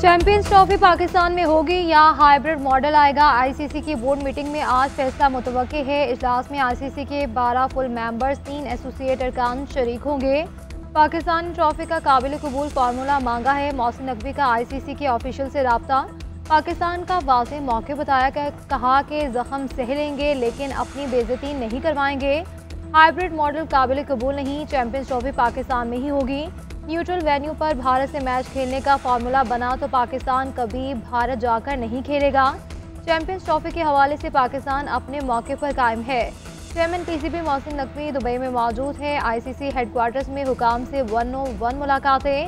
Champions trophy Pakistan में होगी या हाइब्रिड मॉडल आएगा? आईसीसी की बोर्ड मीटिंग में आज फैसला मुतवक्के है। इजलास में आईसीसी के 12 फुल मेंबर्स, 3 एसोसिएट अरकान शरीक होंगे। पाकिस्तान ट्रॉफी का काबिल कबूल फार्मूला मांगा है। मोहसिन नकवी का आईसीसी के ऑफिशियल से राब्ता। पाकिस्तान का वाज़ेह मौके बताया, कहा कि जख्म सह लेंगे लेकिन अपनी बेइज्जती नहीं करवाएंगे। हाइब्रिड मॉडल काबिल कबूल नहीं, चैंपियंस ट्रॉफी पाकिस्तान में ही होगी। न्यूट्रल वेन्यू पर भारत से मैच खेलने का फार्मूला बना तो पाकिस्तान कभी भारत जाकर नहीं खेलेगा। चैंपियंस ट्रॉफी के हवाले से पाकिस्तान अपने मौके पर कायम है। Chairman PCB Mohsin Naqvi Dubai में मौजूद है। आईसीसी हेडक्वार्टर्स में हुकाम से 1-on-1 मुलाकातें।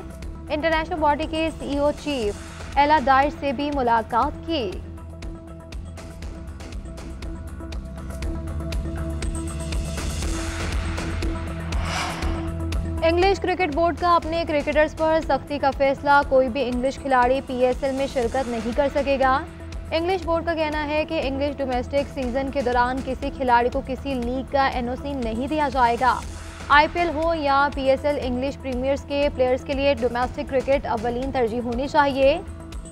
इंटरनेशनल बॉडी के सीईओ चीफ एला दाइश से भी मुलाकात की। इंग्लिश क्रिकेट बोर्ड का अपने क्रिकेटर्स पर सख्ती का फैसला। कोई भी इंग्लिश खिलाड़ी पीएसएल में शिरकत नहीं कर सकेगा। इंग्लिश बोर्ड का कहना है कि इंग्लिश डोमेस्टिक सीजन के दौरान किसी खिलाड़ी को किसी लीग का एनओसी नहीं दिया जाएगा। आईपीएल हो या पीएसएल, इंग्लिश प्रीमियर्स के प्लेयर्स के लिए डोमेस्टिक क्रिकेट अव्वलीन तरजीह होनी चाहिए।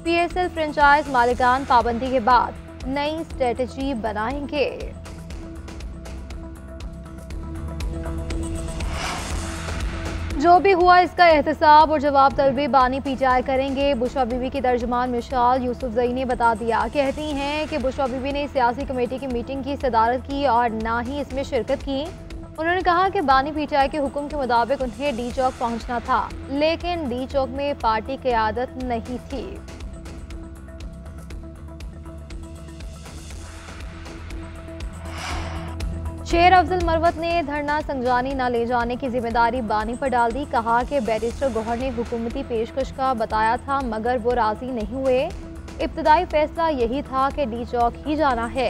पीएसएल फ्रेंचाइज मालिकान पाबंदी के बाद नई स्ट्रेटजी बनाएंगे। जो भी हुआ इसका एहतसाब और जवाब तलबी बानी पीटीआई करेंगे। बुशरा बीबी की तर्जुमान मिसाल यूसुफजई ने बता दिया। कहती हैं कि बुशरा बीबी ने सियासी कमेटी की मीटिंग की सदारत की और ना ही इसमें शिरकत की। उन्होंने कहा कि बानी पीटीआई के हुक्म के मुताबिक उन्हें डी चौक पहुंचना था, लेकिन डी चौक में पार्टी क़यादत नहीं थी। शेर अफजल मरवत ने धरना संजानी न ले जाने की जिम्मेदारी बानी पर डाल दी। कहा कि बैरिस्टर गौहर ने हुकूमती पेशकश का बताया था मगर वो राजी नहीं हुए। इब्तदाई फैसला यही था कि डी चौक ही जाना है।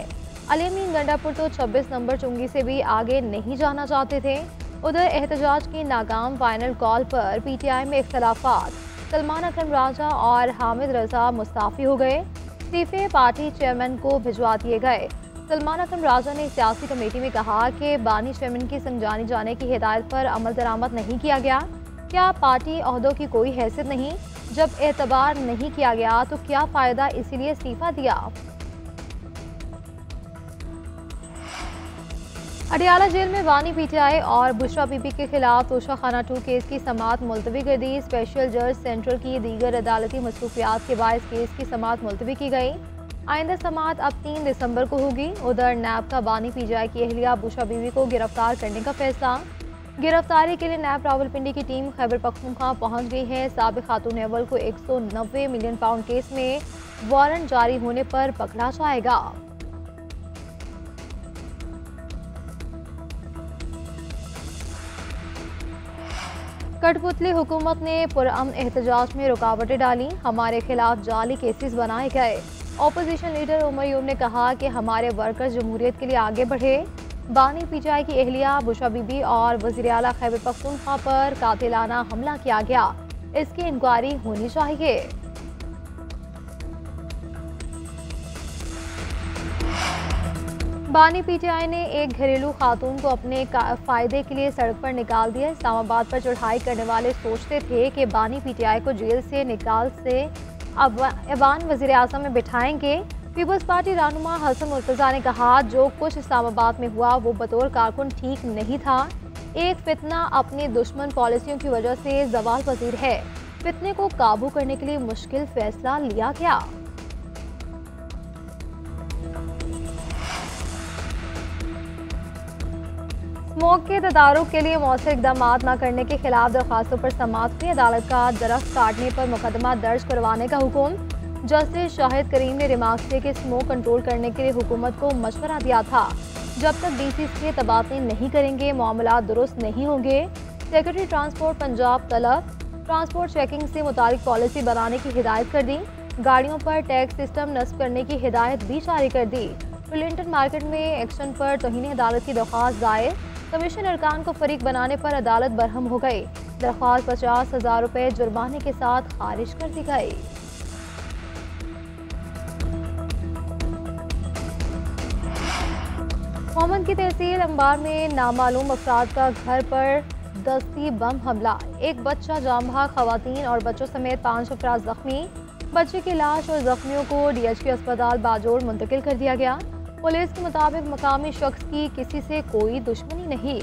अली अमीन गंडापुर तो 26 नंबर चुंगी से भी आगे नहीं जाना चाहते थे। उधर एहतजाज की नाकाम फाइनल कॉल पर पीटीआई में इख्तलाफात। सलमान अकरम राजा और हामिद रजा मुस्ताफी हो गए। इस्तीफे पार्टी चेयरमैन को भिजवा दिए गए। सलमान अकरम राजा ने सियासी कमेटी में कहा कि बानी चेयरमैन की संजानी जाने की हिदायत पर अमल दरामद नहीं किया गया। क्या पार्टी ओहदों की कोई हैसियत नहीं? जब एतबार नहीं किया गया तो क्या फ़ायदा, इसीलिए इस्तीफा दिया। अडियाला जेल में बानी पीटीआई और बुशरा बीबी के खिलाफ तोशाखाना 2 केस की समाअत मुलतवी कर दी। स्पेशल जज सेंट्रल की दीगर अदालती मसरूफियात के बायस केस की समाअत मुलतवी की गई। आइंदा समाअत अब 3 दिसंबर को होगी। उधर नैब का बानी पीटीआई की अहलिया बुशरा बीबी को गिरफ्तार करने का फैसला। गिरफ्तारी के लिए नैब रावलपिंडी की टीम खैबर पख्तूनख्वा पहुंच गई है। साबिक खातून अव्वल को 190 मिलियन पाउंड केस में वारंट जारी होने पर पकड़ा जाएगा। कठपुतली हुकूमत ने पुरअमन एहतजाज में रुकावटें डाली। हमारे खिलाफ जाली केसेस बनाए गए। ऑपोजिशन लीडर उमर यूब ने कहा कि हमारे वर्कर्स जमहूरियत के लिए आगे बढ़े। बानी पीटीआई की अहलिया बुशरा बीबी और वज़ीर आला खैबर पख्तूनख्वा पर कातिलाना हमला किया गया, इसकी इंक्वायरी होनी चाहिए। बानी पीटीआई ने एक घरेलू खातून को अपने फ़ायदे के लिए सड़क पर निकाल दिया। इस्लामाबाद पर चढ़ाई करने वाले सोचते थे कि बानी पीटीआई को जेल से निकाल से ऐवान वज़ीर आज़म में बिठाएंगे। पीपल्स पार्टी रहनुमा हसन मुर्तज़ा ने कहा, जो कुछ इस्लामाबाद में हुआ वो बतौर कारकुन ठीक नहीं था। एक फितना अपनी दुश्मन पॉलिसियों की वजह से ज़वाल पज़ीर है। फितने को काबू करने के लिए मुश्किल फैसला लिया गया। स्मोक के तदारुक के लिए मौसर इकदाम न करने के खिलाफ दरखास्तों पर समाअत हुई। अदालत का दरख्त काटने पर मुकदमा दर्ज करवाने का हुक्म। जस्टिस शाहिद करीम ने रिमार्क से कि स्मोक कंट्रोल करने के लिए हुकूमत को मशवरा दिया था। जब तक डीसी के तबादले नहीं करेंगे मामला दुरुस्त नहीं होंगे। सेक्रेटरी ट्रांसपोर्ट पंजाब तलब ट्रांसपोर्ट चेकिंग से मुतालिक पॉलिसी बनाने की हिदायत कर दी। गाड़ियों पर टैक्स सिस्टम नस्ब करने की हिदायत भी जारी कर दी। विलिंगटन मार्केट में एक्शन पर तौहीन अदालत की दरख्वास्त दायर। कमीशन अरकान को फरीक बनाने पर अदालत बरहम हो गई। दरख्वास्त 50,000 रुपये जुर्माने के साथ खारिज कर दी गई। मोहम्मद की तहसील अंबार में नामालूम अफराद का घर पर दस्ती बम हमला। एक बच्चा जाम बहक, खवातीन और बच्चों समेत 5 अफराद जख्मी। बच्चे की लाश और जख्मियों को DHQ अस्पताल बाजोड़ मुंतकिल कर दिया गया। पुलिस के मुताबिक मकामी शख्स की किसी से कोई दुश्मनी नहीं।